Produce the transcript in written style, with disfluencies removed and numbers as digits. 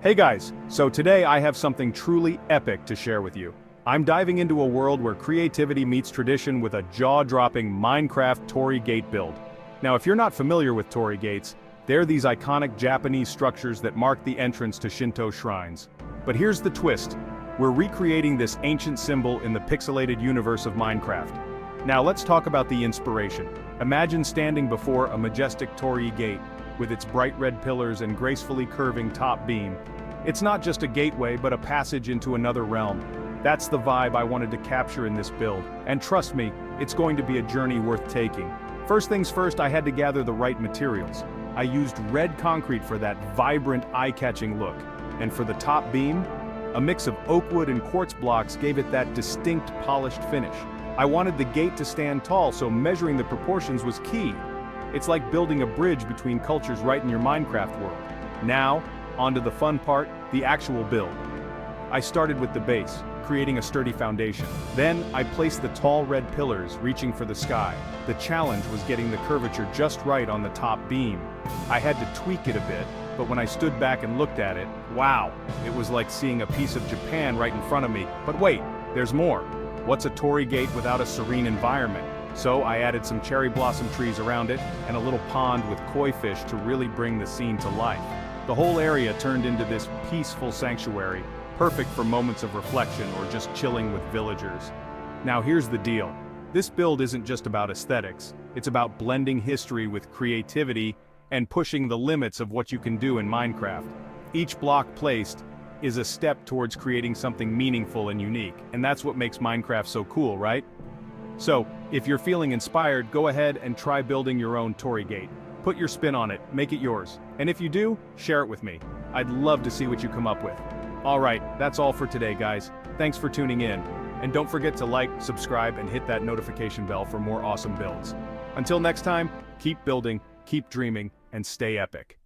Hey guys, so today I have something truly epic to share with you. I'm diving into a world where creativity meets tradition with a jaw-dropping Minecraft Torii gate build. Now if you're not familiar with Torii gates, they're these iconic Japanese structures that mark the entrance to Shinto shrines. But here's the twist. We're recreating this ancient symbol in the pixelated universe of Minecraft. Now let's talk about the inspiration. Imagine standing before a majestic Torii gate, with its bright red pillars and gracefully curving top beam. It's not just a gateway but a passage into another realm. That's the vibe I wanted to capture in this build, and trust me, it's going to be a journey worth taking. First things first, I had to gather the right materials. I used red concrete for that vibrant, eye-catching look, and for the top beam, a mix of oak wood and quartz blocks gave it that distinct polished finish. I wanted the gate to stand tall, so measuring the proportions was key. It's like building a bridge between cultures right in your Minecraft world. Now, onto the fun part, the actual build. I started with the base, creating a sturdy foundation. Then, I placed the tall red pillars, reaching for the sky. The challenge was getting the curvature just right on the top beam. I had to tweak it a bit, but when I stood back and looked at it, wow, it was like seeing a piece of Japan right in front of me. But wait, there's more. What's a Torii gate without a serene environment? So I added some cherry blossom trees around it, and a little pond with koi fish to really bring the scene to life. The whole area turned into this peaceful sanctuary, perfect for moments of reflection or just chilling with villagers. Now here's the deal. This build isn't just about aesthetics, it's about blending history with creativity and pushing the limits of what you can do in Minecraft. Each block placed is a step towards creating something meaningful and unique, and that's what makes Minecraft so cool, right? So, if you're feeling inspired, go ahead and try building your own Torii gate. Put your spin on it, make it yours. And if you do, share it with me. I'd love to see what you come up with. Alright, that's all for today guys. Thanks for tuning in. And don't forget to like, subscribe, and hit that notification bell for more awesome builds. Until next time, keep building, keep dreaming, and stay epic.